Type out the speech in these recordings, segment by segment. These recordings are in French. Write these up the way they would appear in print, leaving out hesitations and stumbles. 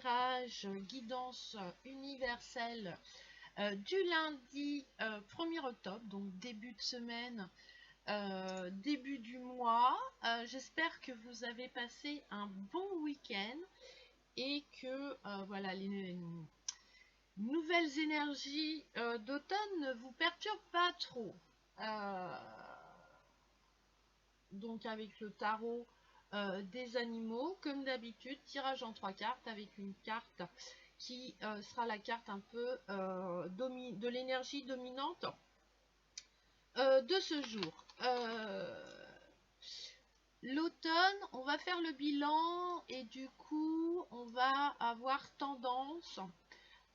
tirage guidance universelle du lundi 1er octobre, donc début de semaine, début du mois. J'espère que vous avez passé un bon week-end et que voilà, les nouvelles énergies d'automne ne vous perturbent pas trop. Donc avec le tarot des animaux, comme d'habitude, tirage en 3 cartes avec une carte qui sera la carte un peu de l'énergie dominante de ce jour. L'automne, on va faire le bilan et du coup on va avoir tendance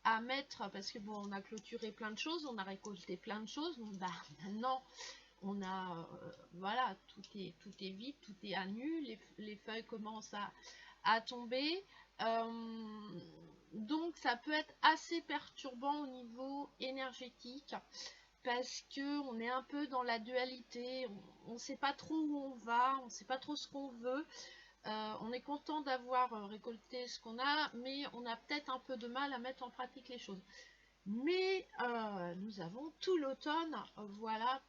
à mettre, parce que bon, on a clôturé plein de choses, on a récolté plein de choses, donc bah, maintenant on a voilà, tout est vide, tout est à nu, les feuilles commencent à tomber, donc ça peut être assez perturbant au niveau énergétique parce que on est un peu dans la dualité, on ne sait pas trop où on va, on ne sait pas trop ce qu'on veut. On est content d'avoir récolté ce qu'on a, mais on a peut-être un peu de mal à mettre en pratique les choses. Mais nous avons tout l'automne, voilà,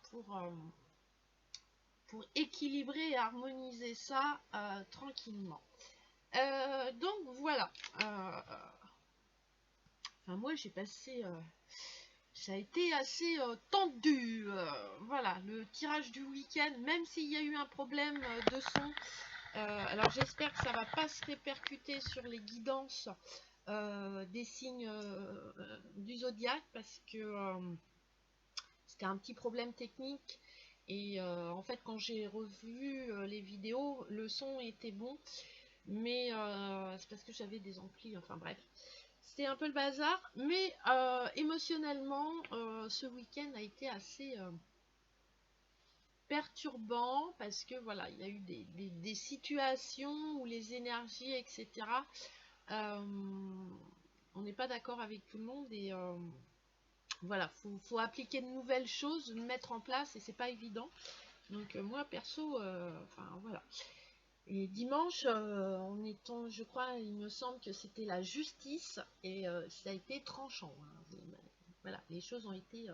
pour équilibrer et harmoniser ça tranquillement. Donc voilà. Enfin, moi j'ai passé... ça a été assez tendu. Voilà, le tirage du week-end, même s'il y a eu un problème de son, alors j'espère que ça va pas se répercuter sur les guidances des signes du zodiaque, parce que c'était un petit problème technique. Et en fait, quand j'ai revu les vidéos, le son était bon, mais c'est parce que j'avais des amplis, enfin bref. C'était un peu le bazar, mais émotionnellement, ce week-end a été assez perturbant, parce que voilà, il y a eu des situations où les énergies, etc., on n'est pas d'accord avec tout le monde, et voilà, faut appliquer de nouvelles choses, mettre en place, et c'est pas évident. Donc moi perso, enfin voilà. Et dimanche, en étant, je crois, il me semble que c'était la justice, et ça a été tranchant. Hein. Voilà, les choses ont été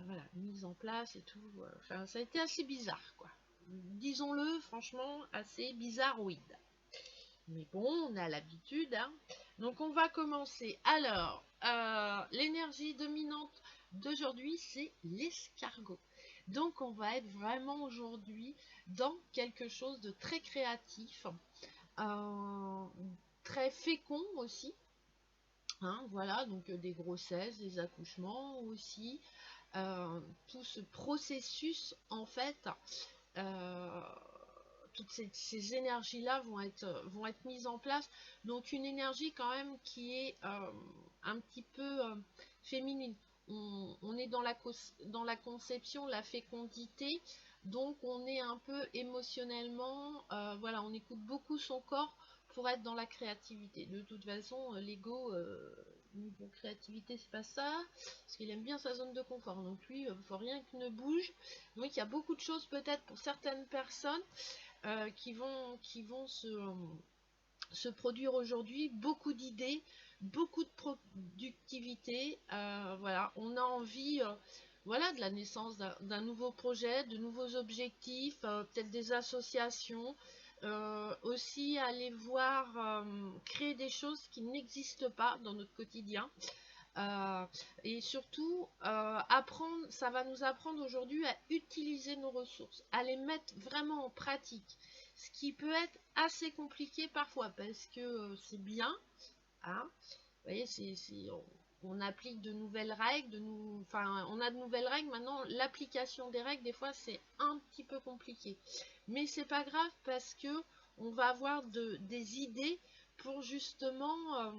voilà, mises en place et tout. Enfin, ça a été assez bizarre, quoi. Disons-le, franchement, assez bizarroïde. Mais bon, on a l'habitude. Hein. Donc on va commencer. Alors, l'énergie dominante d'aujourd'hui, c'est l'escargot. Donc on va être vraiment aujourd'hui dans quelque chose de très créatif, très fécond aussi. Hein, voilà, donc des grossesses, des accouchements aussi. Tout ce processus, en fait, toutes ces énergies-là vont être mises en place. Donc une énergie quand même qui est un petit peu féminine. On est dans la conception, la fécondité, donc on est un peu émotionnellement, voilà, on écoute beaucoup son corps pour être dans la créativité. De toute façon, l'ego, niveau créativité, c'est pas ça, parce qu'il aime bien sa zone de confort. Donc lui, il ne faut rien qu'il ne bouge. Donc il y a beaucoup de choses peut-être pour certaines personnes qui vont se produire aujourd'hui, beaucoup d'idées, beaucoup de productivité. Voilà, on a envie voilà, de la naissance d'un nouveau projet, de nouveaux objectifs, peut-être des associations, aussi aller voir créer des choses qui n'existent pas dans notre quotidien. Et surtout, apprendre, ça va nous apprendre aujourd'hui à utiliser nos ressources, à les mettre vraiment en pratique. Ce qui peut être assez compliqué parfois, parce que c'est bien, hein, vous voyez, on applique de nouvelles règles, enfin, on a de nouvelles règles, maintenant l'application des règles, des fois c'est un petit peu compliqué. Mais c'est pas grave, parce que on va avoir des idées pour justement...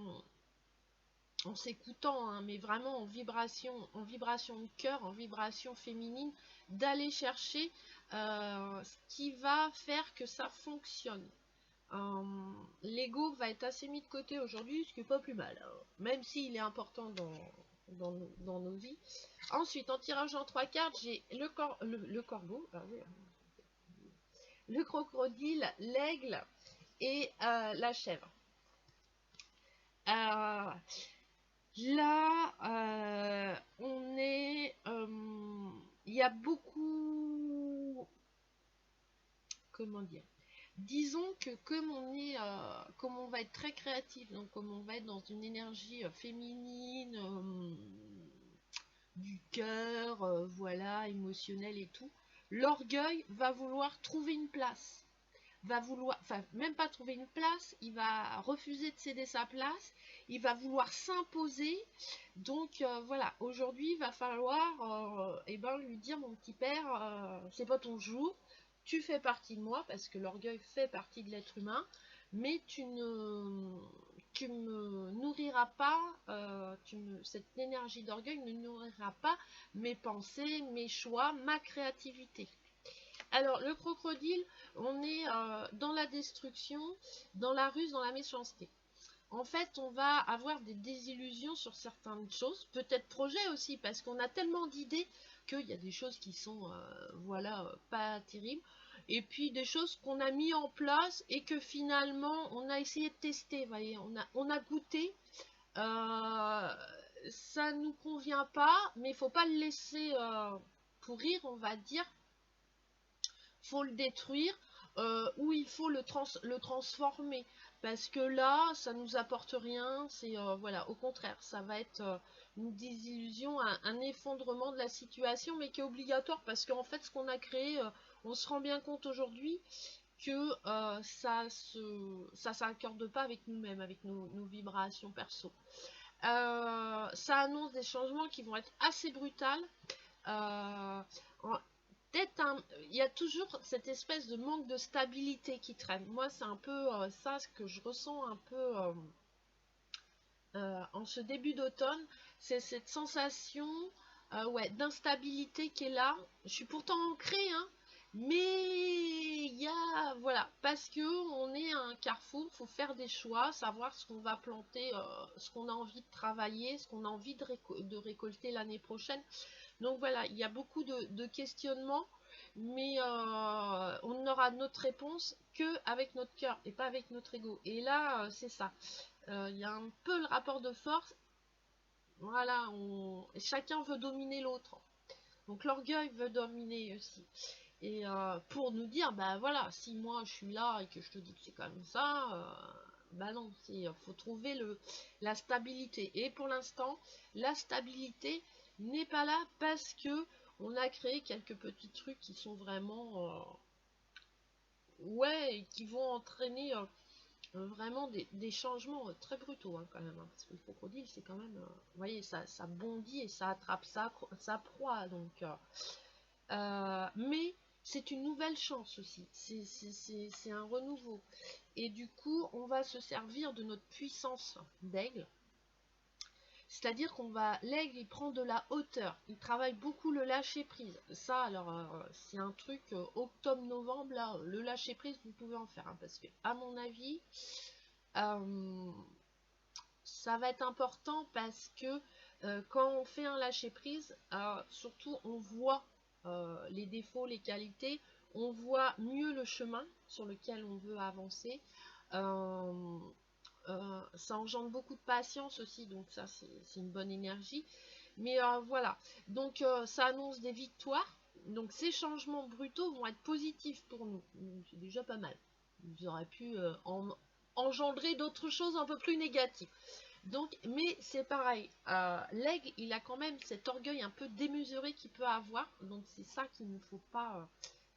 en s'écoutant, hein, mais vraiment en vibration de cœur, en vibration féminine, d'aller chercher ce qui va faire que ça fonctionne. L'ego va être assez mis de côté aujourd'hui, ce qui n'est pas plus mal, hein, même s'il est important dans nos vies. Ensuite, en tirage en 3 cartes, j'ai le corbeau, le crocodile, l'aigle et la chèvre. Là, on est... il y a beaucoup... Comment dire? Disons que comme on va être très créatif, donc comme on va être dans une énergie féminine, du cœur, voilà, émotionnel et tout, l'orgueil va vouloir trouver une place. Va vouloir, enfin même pas trouver une place, il va refuser de céder sa place, il va vouloir s'imposer. Donc voilà, aujourd'hui il va falloir lui dire mon petit père, c'est pas ton jour, tu fais partie de moi parce que l'orgueil fait partie de l'être humain, mais tu me nourriras pas, cette énergie d'orgueil ne nourrira pas mes pensées, mes choix, ma créativité. Alors, le crocodile, on est dans la destruction, dans la ruse, dans la méchanceté. En fait, on va avoir des désillusions sur certaines choses, peut-être projets aussi, parce qu'on a tellement d'idées qu'il y a des choses qui sont, voilà, pas terribles, et puis des choses qu'on a mis en place et que finalement, on a essayé de tester, vous voyez, on a goûté, ça nous convient pas, mais il faut pas le laisser pourrir, on va dire, faut le détruire ou il faut le transformer parce que là ça nous apporte rien, c'est voilà, au contraire ça va être une désillusion, un effondrement de la situation, mais qui est obligatoire parce qu'en fait ce qu'on a créé, on se rend bien compte aujourd'hui que ça s'accorde pas avec nous-mêmes, avec nos vibrations perso. Ça annonce des changements qui vont être assez brutales. euh, il y a toujours cette espèce de manque de stabilité qui traîne. Moi, c'est un peu ça ce que je ressens un peu en ce début d'automne. C'est cette sensation ouais, d'instabilité qui est là. Je suis pourtant ancrée, hein, mais il y a, voilà, parce que on est à un carrefour, faut faire des choix, savoir ce qu'on va planter, ce qu'on a envie de travailler, ce qu'on a envie de récolter l'année prochaine. Donc voilà, il y a beaucoup de questionnements, mais on n'aura notre réponse que avec notre cœur et pas avec notre ego. Et là, c'est ça. Il y a un peu le rapport de force. Voilà, chacun veut dominer l'autre. Donc l'orgueil veut dominer aussi. Et pour nous dire, bah voilà, si moi je suis là et que je te dis que c'est comme ça, bah non, il faut trouver la stabilité. Et pour l'instant, la stabilité n'est pas là parce que on a créé quelques petits trucs qui sont vraiment, ouais, qui vont entraîner vraiment des changements très brutaux hein, quand même. Hein, parce que le crocodile, c'est quand même, vous voyez, ça bondit et ça attrape sa proie. Donc, mais c'est une nouvelle chance aussi, c'est un renouveau. Et du coup, on va se servir de notre puissance d'aigle. C'est-à-dire qu'on va, l'aigle, il prend de la hauteur, il travaille beaucoup le lâcher prise. Ça, alors, c'est un truc octobre-novembre, là, le lâcher prise, vous pouvez en faire, hein, parce que, à mon avis, euh, ça va être important parce que quand on fait un lâcher prise, surtout on voit les défauts, les qualités, on voit mieux le chemin sur lequel on veut avancer. Euh, Ça engendre beaucoup de patience aussi, donc ça c'est une bonne énergie. Mais voilà, donc ça annonce des victoires. Donc ces changements brutaux vont être positifs pour nous. C'est déjà pas mal. Ils auraient pu engendrer d'autres choses un peu plus négatives. Donc, mais c'est pareil, l'aigle, il a quand même cet orgueil un peu démesuré qu'il peut avoir. Donc c'est ça qu'il ne faut pas.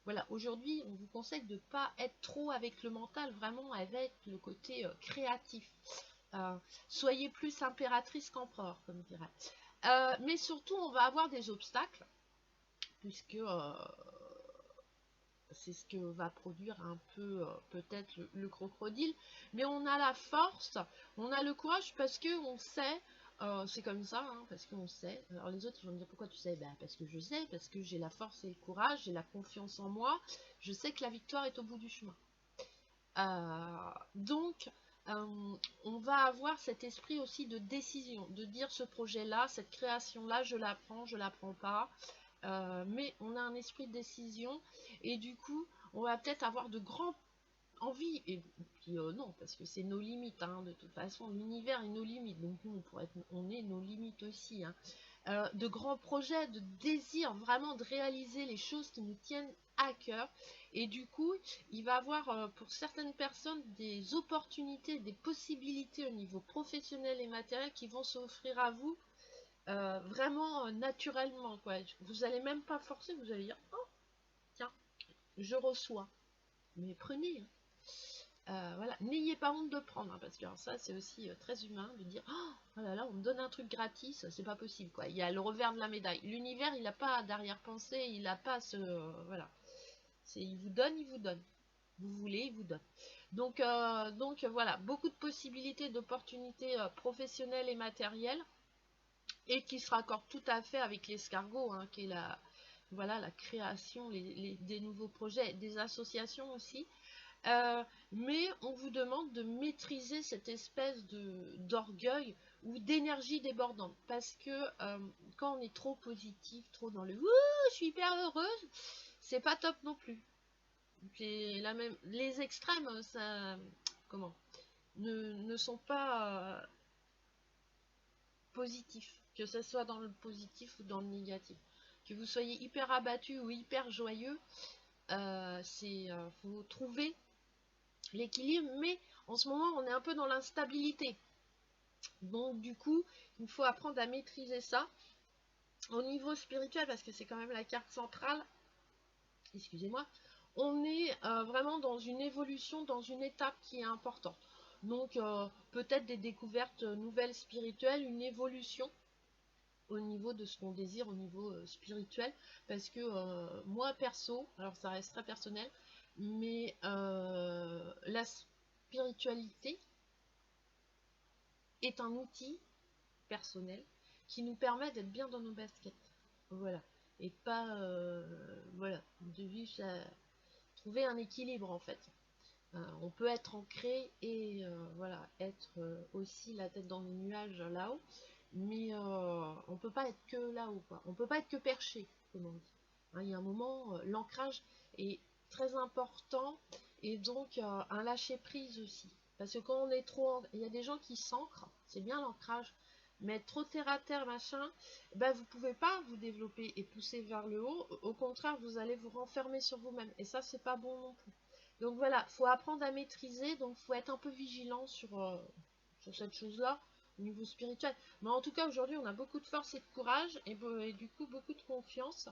Voilà, aujourd'hui, on vous conseille de ne pas être trop avec le mental, vraiment avec le côté créatif. Euh, Soyez plus impératrice qu'empereur, comme dirait. Mais surtout, on va avoir des obstacles, puisque c'est ce que va produire un peu peut-être le crocodile. Mais on a la force, on a le courage parce que on sait. C'est comme ça, hein, parce qu'on sait. Alors les autres ils vont me dire pourquoi tu sais, ben, parce que je sais, parce que j'ai la force et le courage, j'ai la confiance en moi, je sais que la victoire est au bout du chemin. Donc on va avoir cet esprit aussi de décision, de dire ce projet-là, cette création-là, je la prends pas. Mais on a un esprit de décision et du coup, on va peut-être avoir de grands envie, et puis non, parce que c'est nos limites, hein, de toute façon, l'univers est nos limites, donc nous, on est nos limites aussi, hein. De grands projets, de désir vraiment de réaliser les choses qui nous tiennent à cœur, et du coup, il va avoir pour certaines personnes des opportunités, des possibilités au niveau professionnel et matériel qui vont s'offrir à vous vraiment naturellement, quoi. Vous allez même pas forcer, vous allez dire, oh, tiens, je reçois, mais prenez, hein. Voilà, n'ayez pas honte de prendre, hein, parce que alors ça c'est aussi très humain de dire oh là là, on me donne un truc gratis, c'est pas possible, quoi. Il y a le revers de la médaille. L'univers, il n'a pas d'arrière-pensée, il n'a pas ce voilà, c'est il vous donne, il vous donne. Vous voulez, il vous donne. Donc voilà, beaucoup de possibilités, d'opportunités professionnelles et matérielles, et qui se raccordent tout à fait avec l'escargot, hein, qui est la voilà la création, des nouveaux projets, des associations aussi. Mais on vous demande de maîtriser cette espèce d'orgueil ou d'énergie débordante. Parce que quand on est trop positif, trop dans le ouh, je suis hyper heureuse, c'est pas top non plus. Les extrêmes, ça, comment, ne sont pas positifs, que ce soit dans le positif ou dans le négatif. Que vous soyez hyper abattu ou hyper joyeux, faut trouver l'équilibre, mais en ce moment on est un peu dans l'instabilité, donc du coup il faut apprendre à maîtriser ça au niveau spirituel, parce que c'est quand même la carte centrale, excusez-moi. On est vraiment dans une évolution, dans une étape qui est importante, donc peut-être des découvertes nouvelles spirituelles, une évolution au niveau de ce qu'on désire au niveau spirituel, parce que moi perso, alors ça reste très personnel, mais la spiritualité est un outil personnel qui nous permet d'être bien dans nos baskets. Voilà. Et pas, voilà, de vivre, trouver un équilibre en fait. On peut être ancré et voilà, être aussi la tête dans les nuages là-haut, mais on peut pas être que là-haut, quoi. On peut pas être que perché, comme on dit. Hein, il y a un moment, l'ancrage est très important, et donc un lâcher prise aussi. Parce que quand on est trop, il y a des gens qui s'ancrent, c'est bien l'ancrage, mais être trop terre à terre, machin, ben vous pouvez pas vous développer et pousser vers le haut. Au contraire, vous allez vous renfermer sur vous-même, et ça c'est pas bon non plus. Donc voilà, faut apprendre à maîtriser, donc faut être un peu vigilant sur cette chose-là au niveau spirituel. Mais en tout cas, aujourd'hui, on a beaucoup de force et de courage, et du coup, beaucoup de confiance.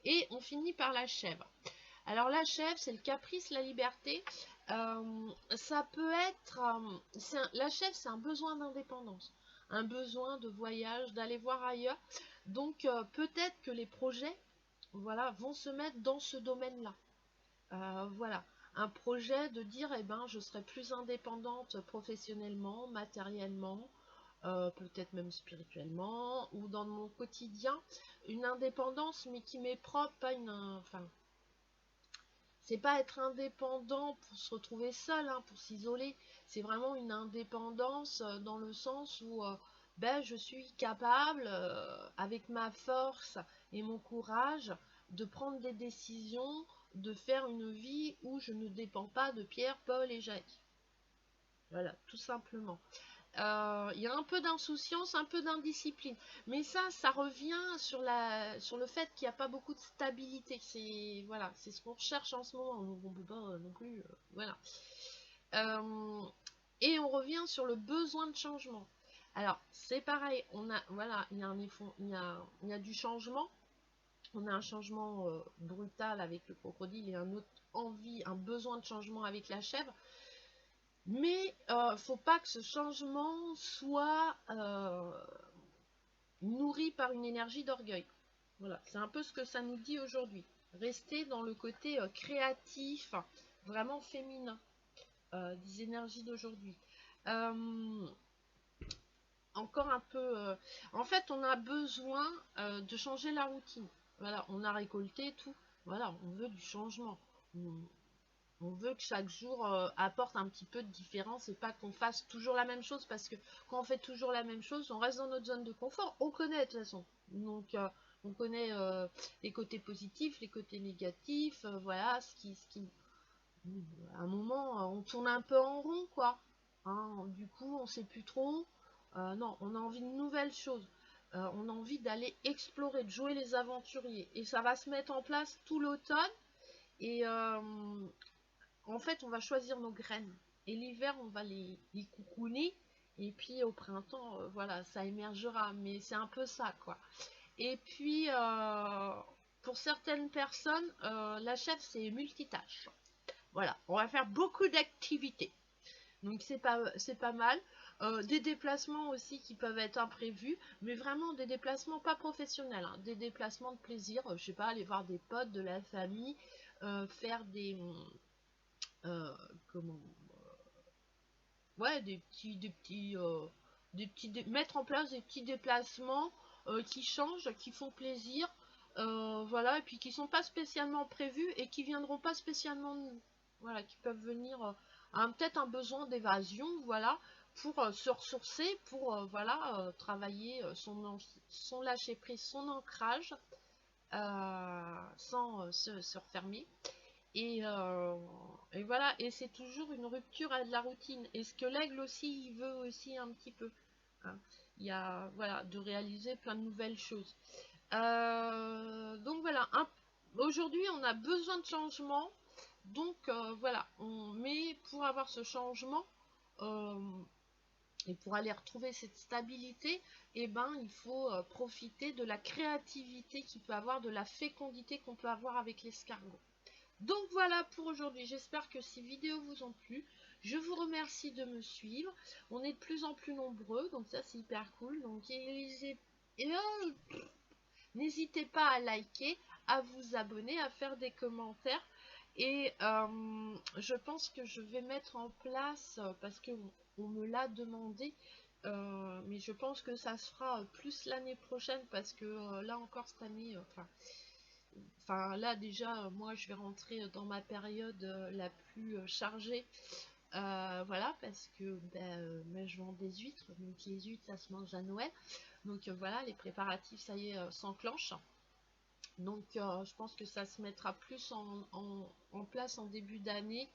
Et on finit par la chèvre. Alors la chèvre, c'est le caprice, la liberté. Ça peut être... la chèvre, c'est un besoin d'indépendance, un besoin de voyage, d'aller voir ailleurs. Donc peut-être que les projets, voilà, vont se mettre dans ce domaine-là. Voilà, un projet de dire, eh ben, je serai plus indépendante professionnellement, matériellement, peut-être même spirituellement, ou dans mon quotidien, une indépendance, mais qui m'est propre, pas une, enfin, c'est pas être indépendant pour se retrouver seul, hein, pour s'isoler, c'est vraiment une indépendance dans le sens où, ben, je suis capable, avec ma force et mon courage, de prendre des décisions, de faire une vie où je ne dépends pas de Pierre, Paul et Jacques. Voilà, tout simplement. Il y a un peu d'insouciance, un peu d'indiscipline. Mais ça revient sur le fait qu'il n'y a pas beaucoup de stabilité. C'est voilà, c'est ce qu'on recherche en ce moment. On ne peut pas non plus. Voilà. Euh, et on revient sur le besoin de changement. Alors, c'est pareil. On a, voilà, il y a un effort, il y a du changement. On a un changement brutal avec le crocodile, et un autre envie, un besoin de changement avec la chèvre. Mais faut pas que ce changement soit nourri par une énergie d'orgueil. Voilà, c'est un peu ce que ça nous dit aujourd'hui. Rester dans le côté créatif, vraiment féminin, des énergies d'aujourd'hui. Euh, encore un peu... en fait, on a besoin de changer la routine. Voilà, on a récolté tout. Voilà, on veut du changement. On veut que chaque jour apporte un petit peu de différence, et pas qu'on fasse toujours la même chose, parce que quand on fait toujours la même chose, on reste dans notre zone de confort. On connaît de toute façon. Donc on connaît les côtés positifs, les côtés négatifs, voilà, À un moment, on tourne un peu en rond, quoi. Hein, du coup, on sait plus trop. Non, on a envie de nouvelles choses. On a envie d'aller explorer, de jouer les aventuriers. Et ça va se mettre en place tout l'automne. Et en fait, on va choisir nos graines. Et l'hiver, on va les coucouner. Et puis au printemps, voilà, ça émergera. Mais c'est un peu ça, quoi. Et puis, pour certaines personnes, la chef, c'est multitâche. Voilà, on va faire beaucoup d'activités. Donc c'est pas mal. Des déplacements aussi qui peuvent être imprévus, mais vraiment des déplacements pas professionnels, hein, des déplacements de plaisir. Je sais pas, aller voir des potes, de la famille, faire euh, comment, ouais, mettre en place des petits déplacements qui changent, qui font plaisir, voilà, et puis qui sont pas spécialement prévus et qui viendront pas spécialement, voilà, qui peuvent venir peut-être un besoin d'évasion, voilà, pour se ressourcer, pour voilà, travailler son lâcher prise, son ancrage, sans se refermer. Et voilà, et c'est toujours une rupture à de la routine. Et ce que l'aigle aussi, il veut aussi un petit peu. Hein. Il y a, voilà, de réaliser plein de nouvelles choses. Donc voilà, aujourd'hui on a besoin de changement. Donc voilà, mais pour avoir ce changement euh, et pour aller retrouver cette stabilité, eh ben, il faut profiter de la créativité qu'il peut avoir, de la fécondité qu'on peut avoir avec l'escargot. Donc voilà pour aujourd'hui, j'espère que ces vidéos vous ont plu. Je vous remercie de me suivre. On est de plus en plus nombreux, donc ça c'est hyper cool. Donc n'hésitez pas à liker, à vous abonner, à faire des commentaires. Et je pense que je vais mettre en place, parce que on me l'a demandé, mais je pense que ça se fera plus l'année prochaine, parce que là encore cette année, enfin là déjà moi je vais rentrer dans ma période la plus chargée, voilà, parce que moi je vends des huîtres, donc les huîtres ça se mange à Noël, donc voilà, les préparatifs ça y est s'enclenchent, donc je pense que ça se mettra plus en place en début d'année,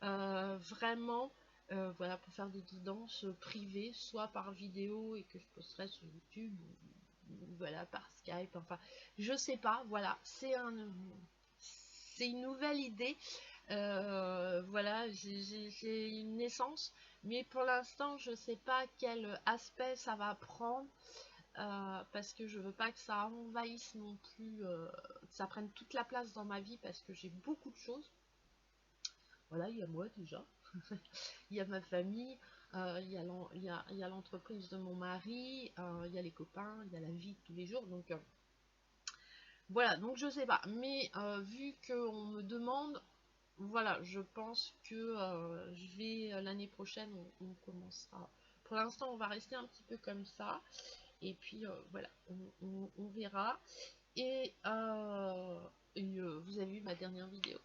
vraiment, voilà, pour faire des guidances privées, soit par vidéo et que je posterai sur YouTube, ou voilà, par Skype, enfin, je sais pas, voilà, c'est une nouvelle idée, voilà, j'ai une naissance, mais pour l'instant, je sais pas quel aspect ça va prendre, parce que je veux pas que ça envahisse non plus, que ça prenne toute la place dans ma vie, parce que j'ai beaucoup de choses. Voilà, il y a moi déjà, il y a ma famille, il y a l'entreprise de mon mari, il y a les copains, il y a la vie de tous les jours, donc voilà, donc je sais pas, mais vu qu'on me demande, voilà, je pense que je vais l'année prochaine, on commencera. Pour l'instant, on va rester un petit peu comme ça, et puis voilà, on verra. Et, vous avez vu ma dernière vidéo,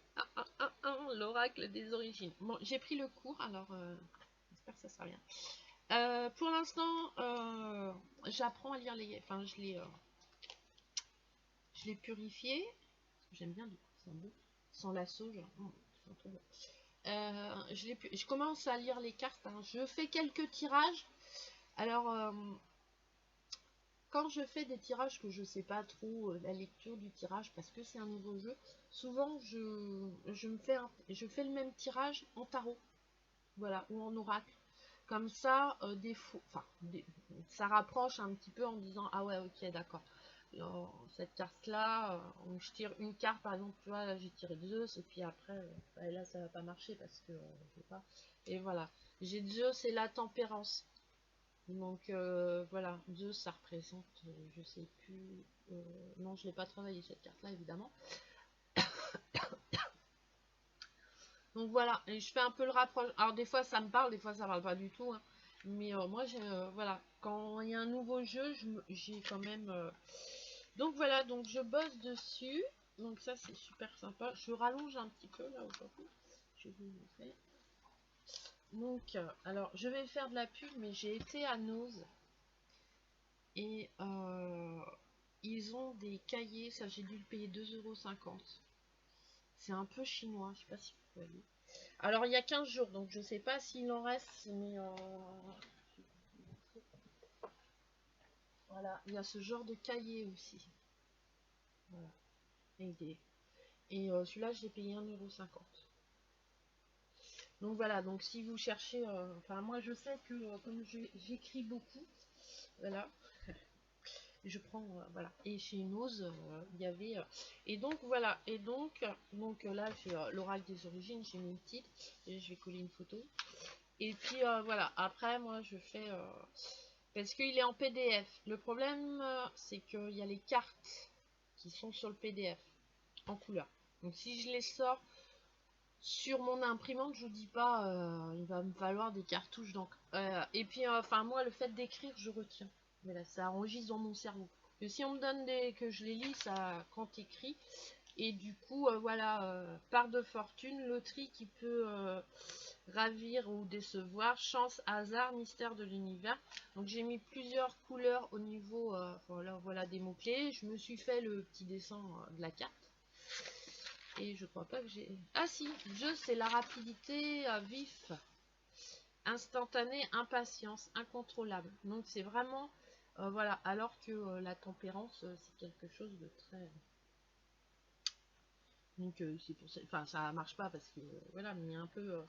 l'oracle des origines. Bon, j'ai pris le cours, alors j'espère que ça sert bien. Pour l'instant, j'apprends à lire les. Enfin, je l'ai purifié. J'aime bien, du coup, c'est un beau. Sans la sauge. C'est trop bon. Je commence à lire les cartes. Hein. Je fais quelques tirages. Alors, quand je fais des tirages que je sais pas trop la lecture du tirage parce que c'est un nouveau jeu, souvent je fais le même tirage en tarot, voilà, ou en oracle. Comme ça, ça rapproche un petit peu en disant ah ouais, ok, d'accord. Cette carte-là, je tire une carte, par exemple, tu vois, là j'ai tiré Zeus, et puis après, là ça va pas marcher parce que je sais pas. Et voilà, j'ai Zeus et la tempérance. Donc voilà, Zeus ça représente, je sais plus, non je l'ai pas travaillé cette carte là évidemment. Donc voilà, et je fais un peu le rapproche. Alors des fois ça me parle, des fois ça parle pas du tout. Hein. Mais moi j'ai, voilà, quand il y a un nouveau jeu, j'ai quand même. Donc voilà, donc je bosse dessus. Donc ça c'est super sympa. Je rallonge un petit peu là aujourd'hui. Je vais vous montrer. Donc alors je vais faire de la pub, mais j'ai été à Nose. Et ils ont des cahiers, ça j'ai dû le payer 2,50 €. C'est un peu chinois, je sais pas si vous voyez. Alors il y a 15 jours, donc je sais pas s'il en reste, mais voilà, il y a ce genre de cahier aussi. Voilà. Et celui-là, je l'ai payé 1,50 €. Donc voilà, donc si vous cherchez, enfin moi je sais que comme j'écris beaucoup, voilà, je prends, voilà. Et chez Nose, il y avait, et donc voilà, et donc là j'ai l'oracle des origines, j'ai mis le titre, et je vais coller une photo. Et puis voilà, après moi je fais, parce qu'il est en PDF. Le problème, c'est qu'il y a les cartes qui sont sur le PDF en couleur. Donc si je les sors sur mon imprimante, je vous dis pas, il va me falloir des cartouches d'encre. Et puis, enfin moi, le fait d'écrire, je retiens. Mais là, ça enregistre dans mon cerveau. Et si on me donne que je les lis, ça quand écrit. Et du coup, voilà, part de fortune, loterie qui peut ravir ou décevoir, chance, hasard, mystère de l'univers. Donc j'ai mis plusieurs couleurs au niveau, voilà des mots-clés. Je me suis fait le petit dessin de la carte. Et je crois pas que j'ai... Ah si, jeu c'est la rapidité vif, instantané, impatience, incontrôlable. Donc c'est vraiment... voilà, alors que la tempérance, c'est quelque chose de très... Donc c'est pour ça... Enfin ça marche pas parce que... voilà, mais un peu...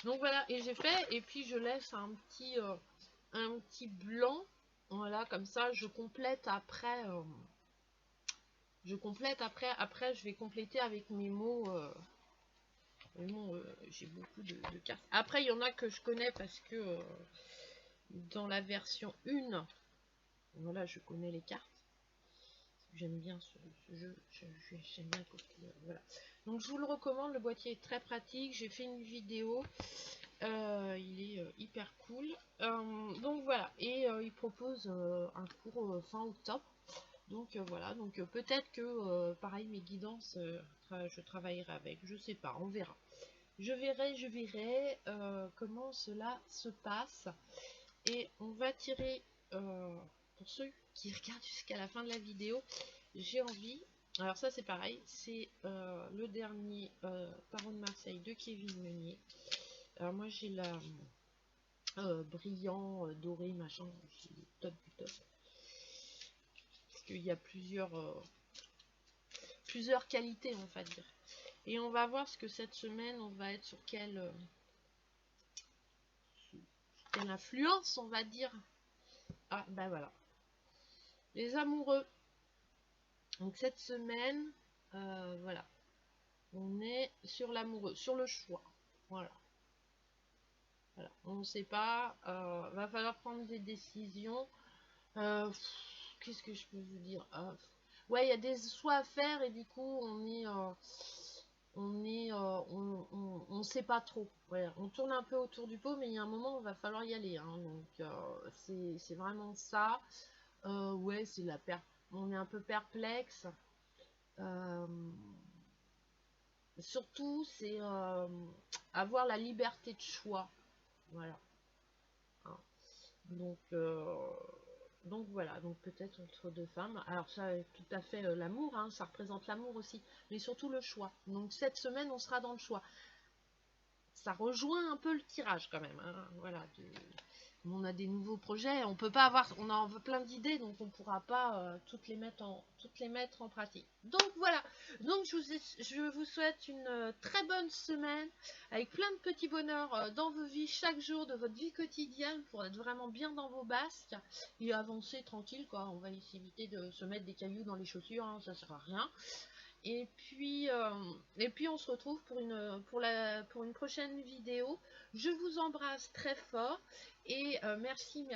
Donc voilà, et j'ai fait, et puis je laisse un petit blanc. Voilà, comme ça, je complète après... après je vais compléter avec mes mots... mais bon, j'ai beaucoup de cartes. Après, il y en a que je connais parce que dans la version 1, voilà, je connais les cartes. J'aime bien ce jeu, j'aime bien copier, voilà. Donc je vous le recommande, le boîtier est très pratique. J'ai fait une vidéo, il est hyper cool. Donc voilà, et il propose un cours fin octobre. Donc voilà, donc peut-être que pareil mes guidances, je travaillerai avec, je sais pas, on verra. Je verrai comment cela se passe. Et on va tirer, pour ceux qui regardent jusqu'à la fin de la vidéo, j'ai envie... Alors ça c'est pareil, c'est le dernier Tarot de Marseille de Kevin Meunier. Alors moi j'ai la brillant, doré, machin, c'est top du top. Parce qu'il y a plusieurs qualités on va dire. Et on va voir ce que cette semaine, on va être sur quelle influence, on va dire. Ah, ben voilà. Les amoureux. Donc cette semaine, voilà. On est sur l'amoureux, sur le choix. Voilà. Voilà. On ne sait pas. Va falloir prendre des décisions. Qu'est-ce que je peux vous dire? Ouais, il y a des choix à faire et du coup, on sait pas trop. Ouais, on tourne un peu autour du pot, mais il y a un moment où il va falloir y aller. Hein. Donc, c'est vraiment ça. Ouais, c'est on est un peu perplexe. Surtout, c'est avoir la liberté de choix. Voilà. Hein. Donc voilà, donc peut-être entre deux femmes. Alors ça, tout à fait l'amour, hein, ça représente l'amour aussi, mais surtout le choix. Donc cette semaine, on sera dans le choix. Ça rejoint un peu le tirage quand même. Hein, voilà, on a des nouveaux projets, on peut pas avoir, on en veut plein d'idées, donc on pourra pas toutes les mettre en pratique. Donc voilà, donc je vous souhaite une très bonne semaine avec plein de petits bonheurs dans vos vies chaque jour de votre vie quotidienne pour être vraiment bien dans vos basques et avancer tranquille quoi. On va éviter de se mettre des cailloux dans les chaussures, hein, ça sert à rien. Et puis on se retrouve pour une prochaine vidéo. Je vous embrasse très fort et merci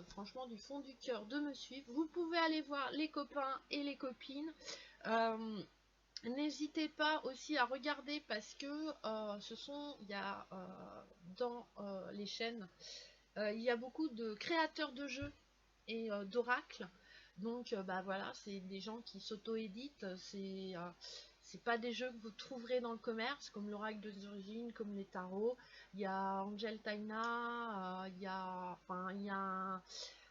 franchement du fond du cœur de me suivre. Vous pouvez aller voir les copains et les copines. N'hésitez pas aussi à regarder parce que il y a dans les chaînes, il y a beaucoup de créateurs de jeux et d'oracles. Donc bah voilà, c'est des gens qui s'auto-éditent, c'est pas des jeux que vous trouverez dans le commerce, comme l'oracle des origines, comme les tarots. Il y a Angel Taina, il y a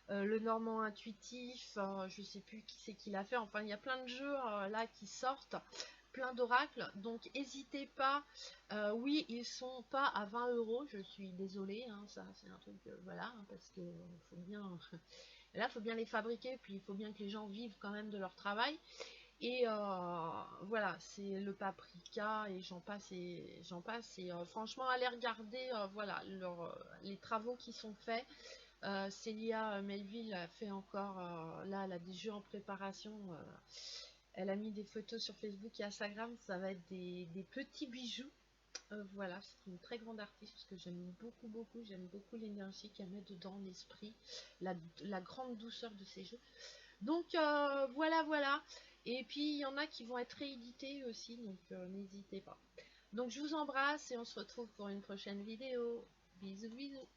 le Normand intuitif, je sais plus qui c'est qui l'a fait, enfin il y a plein de jeux là qui sortent. plein d'oracles, donc n'hésitez pas. Oui, ils sont pas à 20 euros, je suis désolée, hein, ça c'est un truc, voilà, hein, parce que faut bien, là, il faut bien les fabriquer, puis il faut bien que les gens vivent quand même de leur travail. Et voilà, c'est le paprika et j'en passe et j'en passe. Et franchement, allez regarder voilà, les travaux qui sont faits. Célia Melville a fait encore, là, elle a des jeux en préparation. Elle a mis des photos sur Facebook et Instagram. Ça va être des petits bijoux. Voilà, c'est une très grande artiste parce que j'aime beaucoup, beaucoup. J'aime beaucoup l'énergie qu'elle met dedans, l'esprit, la grande douceur de ses jeux. Donc voilà, voilà. Et puis il y en a qui vont être réédités aussi, donc n'hésitez pas. Donc je vous embrasse et on se retrouve pour une prochaine vidéo. Bisous, bisous.